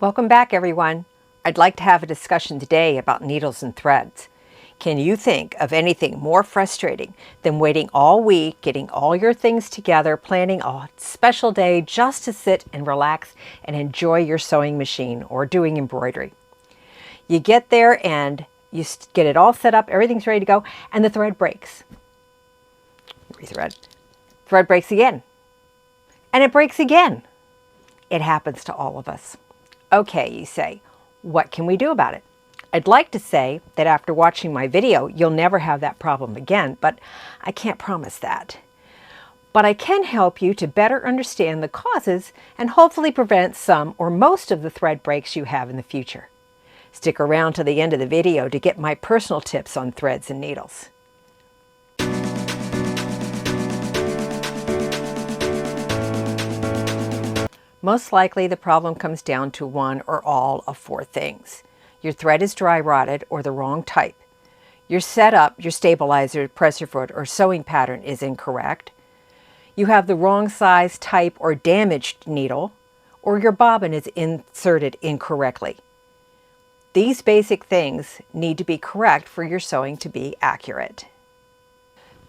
Welcome back, everyone. I'd like to have a discussion today about needles and threads. Can you think of anything more frustrating than waiting all week, getting all your things together, planning a special day just to sit and relax and enjoy your sewing machine or doing embroidery? You get there and you get it all set up, everything's ready to go, and the thread breaks. Rethread. Thread breaks again. And it breaks again. It happens to all of us. Okay, you say, what can we do about it? I'd like to say that after watching my video, you'll never have that problem again, but I can't promise that. But I can help you to better understand the causes and hopefully prevent some or most of the thread breaks you have in the future. Stick around to the end of the video to get my personal tips on threads and needles. Most likely the problem comes down to one or all of four things. Your thread is dry rotted or the wrong type. Your setup, your stabilizer, presser foot, or sewing pattern is incorrect. You have the wrong size, type, or damaged needle, or your bobbin is inserted incorrectly. These basic things need to be correct for your sewing to be accurate.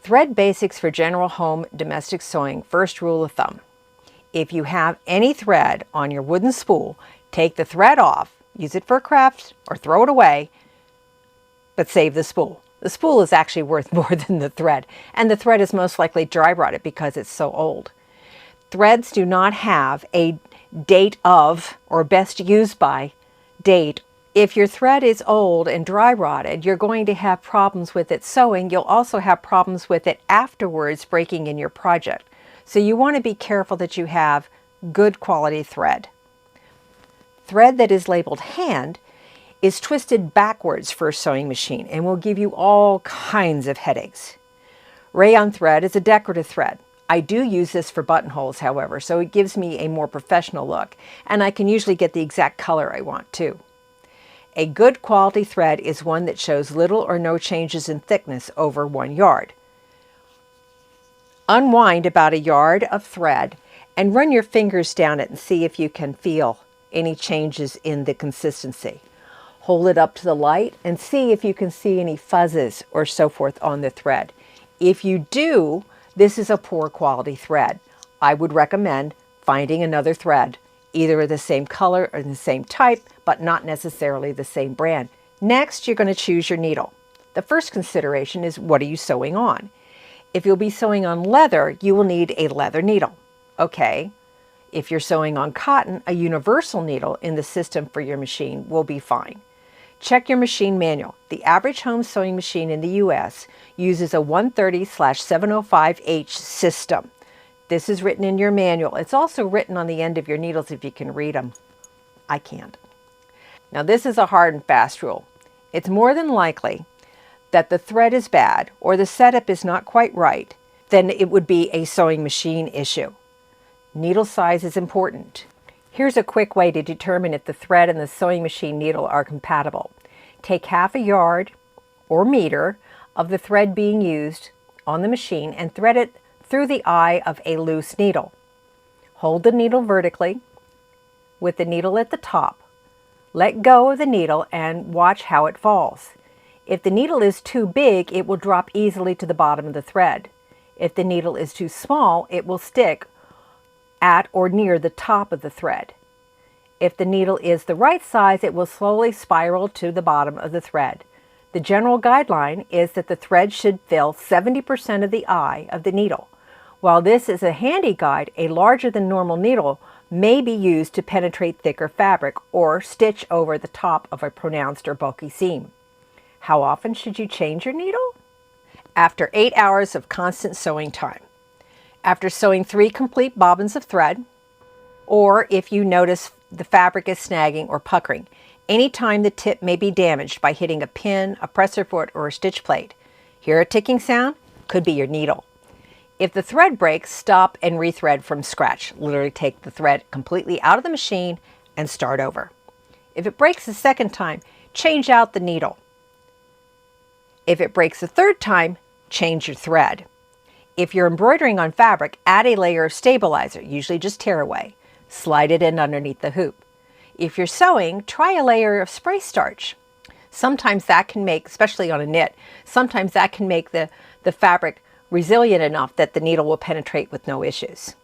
Thread basics for general home domestic sewing. First rule of thumb. If you have any thread on your wooden spool, take the thread off, use it for a craft, or throw it away, but save the spool. The spool is actually worth more than the thread, and the thread is most likely dry rotted because it's so old. Threads do not have a date of, or best used by, date. If your thread is old and dry rotted, you're going to have problems with it sewing. You'll also have problems with it afterwards breaking in your project. So you want to be careful that you have good quality thread. Thread that is labeled hand is twisted backwards for a sewing machine and will give you all kinds of headaches. Rayon thread is a decorative thread. I do use this for buttonholes, however, so it gives me a more professional look, and I can usually get the exact color I want too. A good quality thread is one that shows little or no changes in thickness over 1 yard. Unwind about 1 yard of thread and run your fingers down it and see if you can feel any changes in the consistency. Hold it up to the light and see if you can see any fuzzes or so forth on the thread. If you do, this is a poor quality thread. I would recommend finding another thread, either the same color or the same type, but not necessarily the same brand. Next, you're going to choose your needle. The first consideration is, what are you sewing on? If you'll be sewing on leather, you will need a leather needle. Okay. If you're sewing on cotton, a universal needle in the system for your machine will be fine. Check your machine manual. The average home sewing machine in the U.S. uses a 130/705H system. This is written in your manual. It's also written on the end of your needles if you can read them. I can't. Now this is a hard and fast rule. It's more than likely that the thread is bad or the setup is not quite right, then it would be a sewing machine issue. Needle size is important. Here's a quick way to determine if the thread and the sewing machine needle are compatible. Take 1/2 yard or meter of the thread being used on the machine and thread it through the eye of a loose needle. Hold the needle vertically with the needle at the top. Let go of the needle and watch how it falls. If the needle is too big, it will drop easily to the bottom of the thread. If the needle is too small, it will stick at or near the top of the thread. If the needle is the right size, it will slowly spiral to the bottom of the thread. The general guideline is that the thread should fill 70% of the eye of the needle. While this is a handy guide, a larger than normal needle may be used to penetrate thicker fabric or stitch over the top of a pronounced or bulky seam. How often should you change your needle? After 8 hours of constant sewing time. After sewing 3 complete bobbins of thread, or if you notice the fabric is snagging or puckering. Anytime the tip may be damaged by hitting a pin, a presser foot, or a stitch plate. Hear a ticking sound? Could be your needle. If the thread breaks, stop and rethread from scratch. Literally take the thread completely out of the machine and start over. If it breaks the second time, change out the needle. If it breaks the third time, change your thread. If you're embroidering on fabric, add a layer of stabilizer, usually just tearaway. Slide it in underneath the hoop. If you're sewing, try a layer of spray starch. Sometimes that can make, especially on a knit, sometimes that can make the fabric resilient enough that the needle will penetrate with no issues.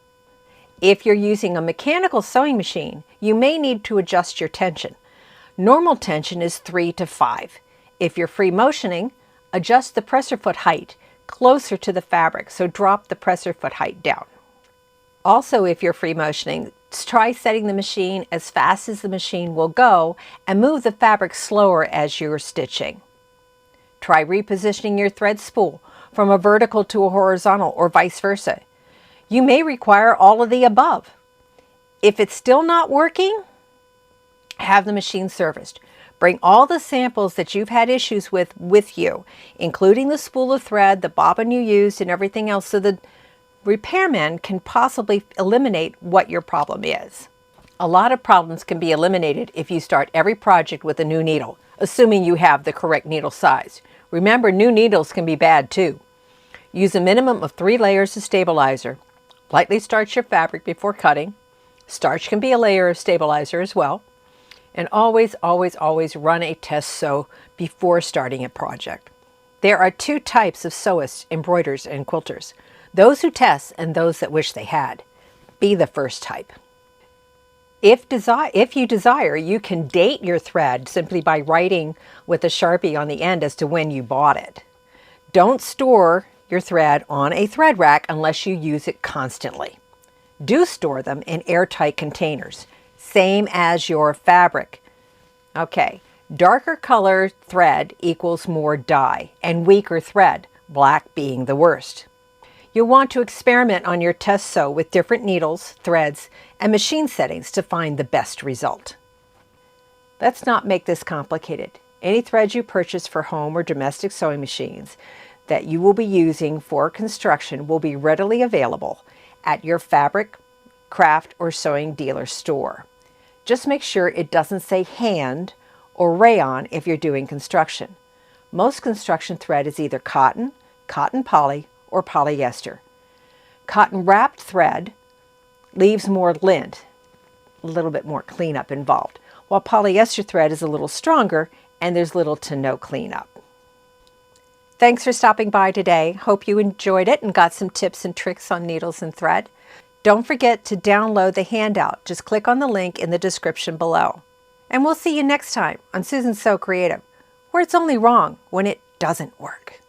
If you're using a mechanical sewing machine, you may need to adjust your tension. Normal tension is 3 to 5. If you're free motioning, adjust the presser foot height closer to the fabric, so drop the presser foot height down. Also, if you're free motioning, try setting the machine as fast as the machine will go and move the fabric slower as you're stitching. Try repositioning your thread spool from a vertical to a horizontal or vice versa. You may require all of the above. If it's still not working, have the machine serviced. Bring all the samples that you've had issues with you, including the spool of thread, the bobbin you used, and everything else, so the repairman can possibly eliminate what your problem is. A lot of problems can be eliminated if you start every project with a new needle, assuming you have the correct needle size. Remember, new needles can be bad too. Use a minimum of 3 layers of stabilizer. Lightly starch your fabric before cutting. Starch can be a layer of stabilizer as well. And always, always, always run a test sew before starting a project. There are 2 types of sewists, embroiders, and quilters. Those who test and those that wish they had. Be the first type. If you desire, you can date your thread simply by writing with a Sharpie on the end as to when you bought it. Don't store your thread on a thread rack unless you use it constantly. Do store them in airtight containers, same as your fabric. Okay, darker color thread equals more dye, and weaker thread, black being the worst. You'll want to experiment on your test sew with different needles, threads, and machine settings to find the best result. Let's not make this complicated. Any threads you purchase for home or domestic sewing machines that you will be using for construction will be readily available at your fabric, craft, or sewing dealer store. Just make sure it doesn't say hand or rayon if you're doing construction. Most construction thread is either cotton, cotton poly, or polyester. Cotton wrapped thread leaves more lint, a little bit more cleanup involved, while polyester thread is a little stronger and there's little to no cleanup. Thanks for stopping by today. Hope you enjoyed it and got some tips and tricks on needles and thread. Don't forget to download the handout. Just click on the link in the description below. And we'll see you next time on Susan Sew Creative, where it's only wrong when it doesn't work.